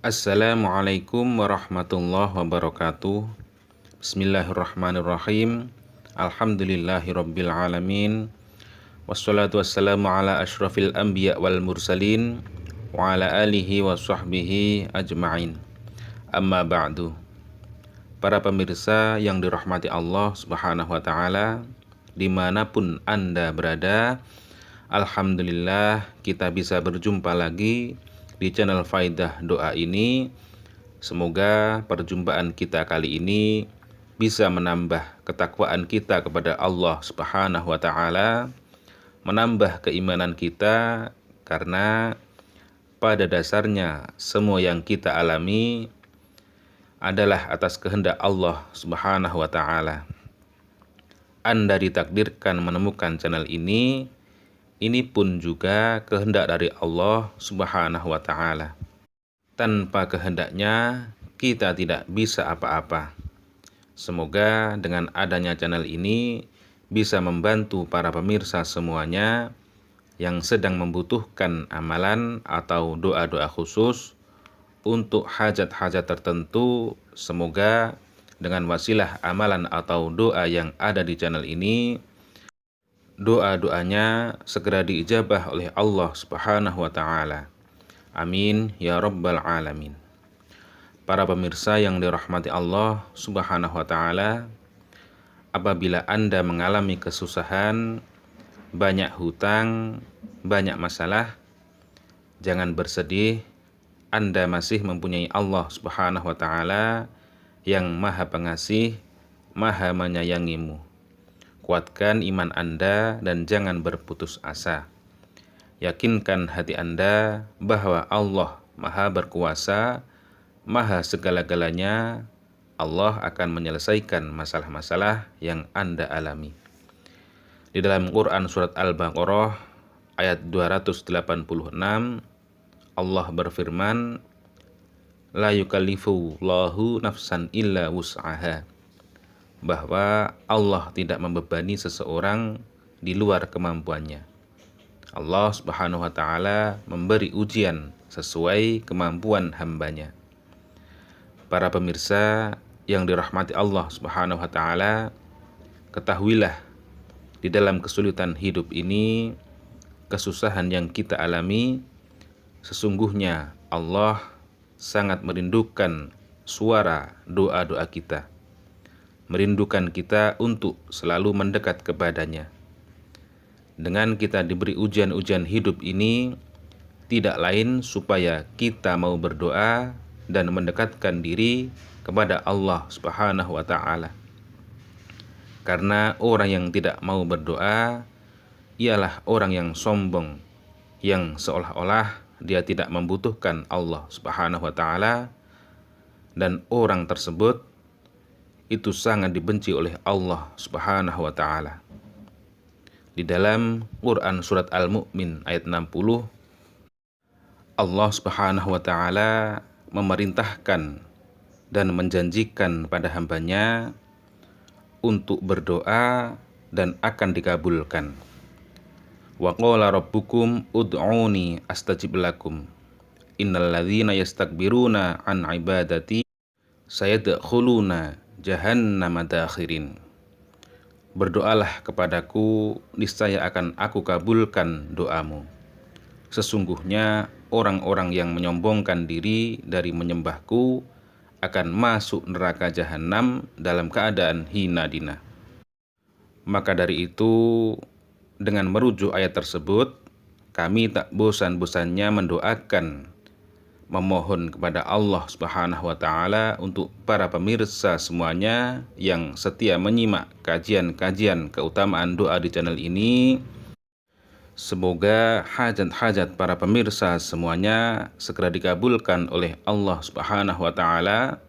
Assalamualaikum warahmatullahi wabarakatuh. Bismillahirrahmanirrahim. Alhamdulillahirabbil alamin. Wassalatu wassalamu ala asyrafil anbiya wal mursalin wa ala alihi wa sahbihi ajma'in. Amma ba'du. Para pemirsa yang dirahmati Allah Subhanahu wa taala, dimanapun Anda berada, alhamdulillah kita bisa berjumpa lagi di channel Faidah Doa ini. Semoga perjumpaan kita kali ini bisa menambah ketakwaan kita kepada Allah Subhanahu wa taala, menambah keimanan kita, karena pada dasarnya semua yang kita alami adalah atas kehendak Allah Subhanahu wa taala. Anda ditakdirkan menemukan channel ini pun juga kehendak dari Allah Subhanahu wa taala. Tanpa kehendaknya kita tidak bisa apa-apa. Semoga dengan adanya channel ini bisa membantu para pemirsa semuanya yang sedang membutuhkan amalan atau doa-doa khusus untuk hajat-hajat tertentu. Semoga dengan wasilah amalan atau doa yang ada di channel ini, doa-doanya segera diijabah oleh Allah Subhanahu wa taala. Amin ya rabbal alamin. Para pemirsa yang dirahmati Allah Subhanahu wa taala, apabila Anda mengalami kesusahan, banyak hutang, banyak masalah, jangan bersedih. Anda masih mempunyai Allah Subhanahu wa taala yang Maha Pengasih, Maha menyayangimu. Kuatkan iman Anda dan jangan berputus asa. Yakinkan hati Anda bahwa Allah Maha Berkuasa, Maha segala-galanya. Allah akan menyelesaikan masalah-masalah yang Anda alami. Di dalam Quran surat Al-Baqarah ayat 286, Allah berfirman, la yukallifullahu nafsan illa wus'aha, bahwa Allah tidak membebani seseorang di luar kemampuannya. Allah Subhanahu wa taala memberi ujian sesuai kemampuan hambanya. Para pemirsa yang dirahmati Allah Subhanahu wa taala, ketahuilah di dalam kesulitan hidup ini, kesusahan yang kita alami, sesungguhnya Allah sangat merindukan suara doa-doa kita, merindukan kita untuk selalu mendekat kepadanya. Dengan kita diberi ujian-ujian hidup ini, tidak lain supaya kita mau berdoa dan mendekatkan diri kepada Allah Subhanahu wa taala. Karena orang yang tidak mau berdoa ialah orang yang sombong, yang seolah-olah dia tidak membutuhkan Allah Subhanahu wa taala, dan orang tersebut itu sangat dibenci oleh Allah Subhanahu wa taala. Di dalam Quran surat Al-Mu'min ayat 60, Allah Subhanahu wa taala memerintahkan dan menjanjikan pada hambanya untuk berdoa dan akan dikabulkan. Wa qala rabbukum ud'uni astajib lakum innal ladzina yastakbiruna an ibadati sayadkhuluna jahannama dakhirin. Berdoalah kepadaku, niscaya akan aku kabulkan doamu. Sesungguhnya orang-orang yang menyombongkan diri dari menyembahku akan masuk neraka jahanam dalam keadaan hina dina. Maka dari itu, dengan merujuk ayat tersebut, kami tak bosan-bosannya mendoakan, memohon kepada Allah Subhanahu wa taala untuk para pemirsa semuanya yang setia menyimak kajian-kajian keutamaan doa di channel ini. Semoga hajat-hajat para pemirsa semuanya segera dikabulkan oleh Allah Subhanahu wa taala,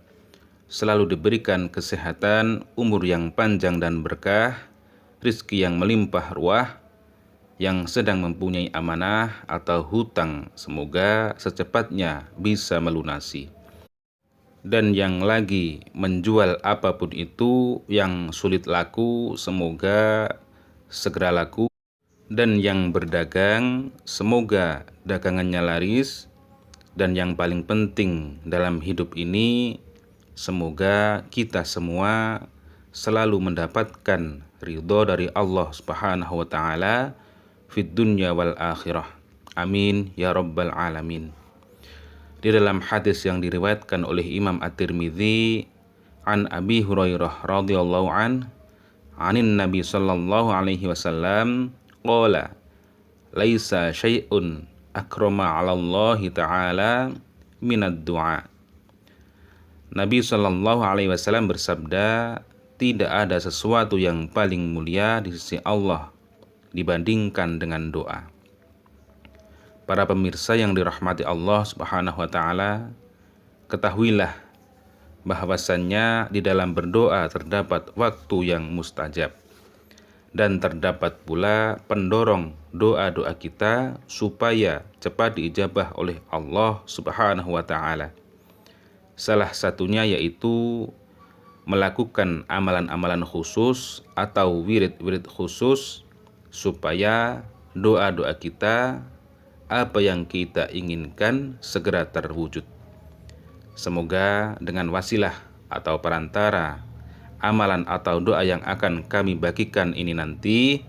selalu diberikan kesehatan, umur yang panjang dan berkah, rizki yang melimpah ruah. Yang sedang mempunyai amanah atau hutang, semoga secepatnya bisa melunasi. Dan yang lagi menjual apapun itu yang sulit laku, semoga segera laku, dan yang berdagang semoga dagangannya laris, dan yang paling penting dalam hidup ini semoga kita semua selalu mendapatkan ridho dari Allah Subhanahu wa taala fid dunya wal akhirah. Amin ya rabbal alamin. Di dalam hadis yang diriwayatkan oleh Imam At-Tirmidzi an Abi Hurairah radhiyallahu anin Nabi sallallahu alaihi wasallam qala laisa syai'un akrama 'ala Allah taala minad du'a. Nabi sallallahu alaihi wasallam bersabda, tidak ada sesuatu yang paling mulia di sisi Allah dibandingkan dengan doa. Para pemirsa yang dirahmati Allah Subhanahu wa taala, ketahuilah bahwasannya di dalam berdoa terdapat waktu yang mustajab dan terdapat pula pendorong doa-doa kita supaya cepat diijabah oleh Allah Subhanahu wa taala. Salah satunya yaitu melakukan amalan-amalan khusus atau wirid-wirid khusus supaya doa-doa kita, apa yang kita inginkan segera terwujud. Semoga dengan wasilah atau perantara amalan atau doa yang akan kami bagikan ini nanti,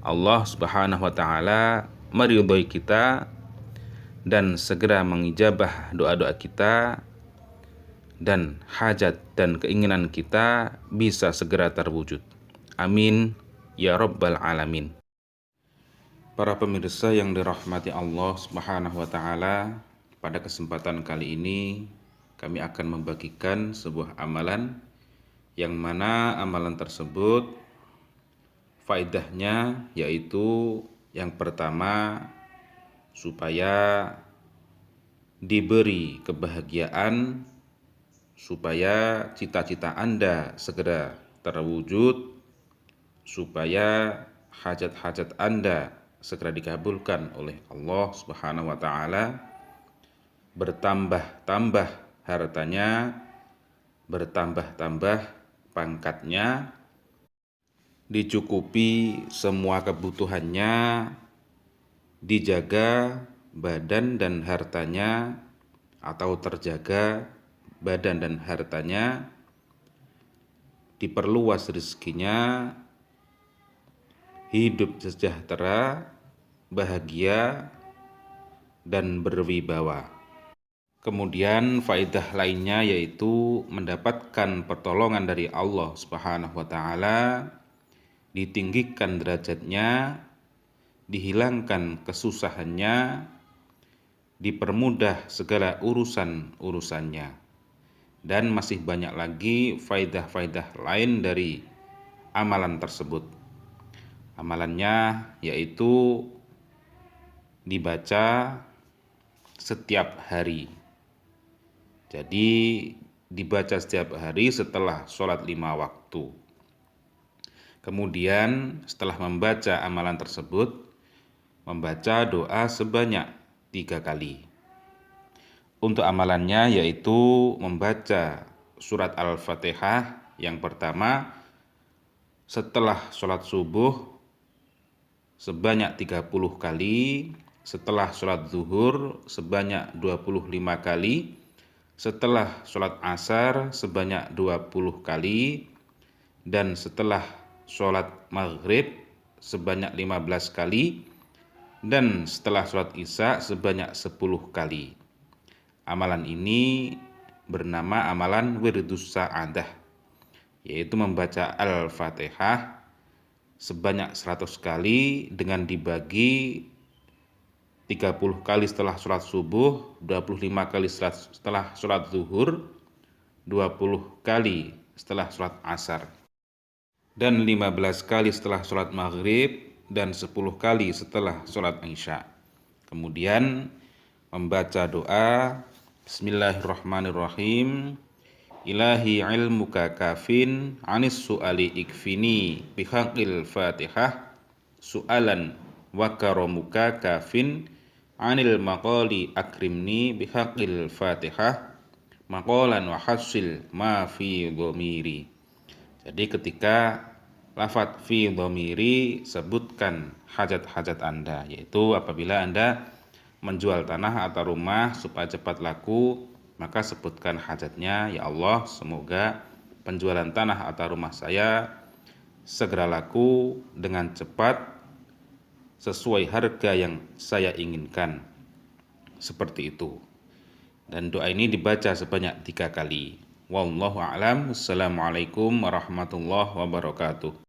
Allah Subhanahu wa taala meridhoi kita dan segera mengijabah doa-doa kita, dan hajat dan keinginan kita bisa segera terwujud. Amin ya rabbal alamin. Para pemirsa yang dirahmati Allah Subhanahu wa taala, pada kesempatan kali ini kami akan membagikan sebuah amalan yang mana amalan tersebut faedahnya yaitu yang pertama supaya diberi kebahagiaan, supaya cita-cita Anda segera terwujud, supaya hajat-hajat Anda segera dikabulkan oleh Allah Subhanahu wa taala, bertambah-tambah hartanya, bertambah-tambah pangkatnya, dicukupi semua kebutuhannya, dijaga badan dan hartanya atau terjaga badan dan hartanya, diperluas rezekinya, hidup sejahtera, bahagia, dan berwibawa. Kemudian faedah lainnya yaitu mendapatkan pertolongan dari Allah Subhanahu wa taala, ditinggikan derajatnya, dihilangkan kesusahannya, dipermudah segala urusan-urusannya. Dan masih banyak lagi faedah-faedah lain dari amalan tersebut. Amalannya yaitu dibaca setiap hari. Jadi dibaca setiap hari setelah sholat 5 waktu. Kemudian setelah membaca amalan tersebut, membaca doa sebanyak 3 kali. Untuk amalannya yaitu membaca surat Al-Fatihah yang pertama setelah sholat subuh sebanyak 30 kali, setelah sholat zuhur sebanyak 25 kali, setelah sholat asar sebanyak 20 kali, dan setelah sholat maghrib sebanyak 15 kali, dan setelah sholat isya sebanyak 10 kali. Amalan ini bernama amalan wirdus sa'adah, yaitu membaca Al-Fatihah sebanyak 100 kali dengan dibagi 30 kali setelah sholat subuh, 25 kali setelah sholat zuhur, 20 kali setelah sholat asar, dan 15 kali setelah sholat maghrib, dan 10 kali setelah sholat isya. Kemudian membaca doa Bismillahirrahmanirrahim. Ilahi ilmuka kafin anis su'ali ikfini bihaqil fatihah su'alan wa karamuka kafin anil maqali akrimni bihaqil fatihah maqalan wa hasil ma fi dhamiri. Jadi ketika lafadz fi dhamiri, sebutkan hajat-hajat Anda, yaitu apabila Anda menjual tanah atau rumah supaya cepat laku, maka sebutkan hajatnya, ya Allah, semoga penjualan tanah atau rumah saya segera laku dengan cepat sesuai harga yang saya inginkan. Seperti itu. Dan doa ini dibaca sebanyak 3 kali. Wallahu a'lam. Assalamualaikum warahmatullahi wabarakatuh.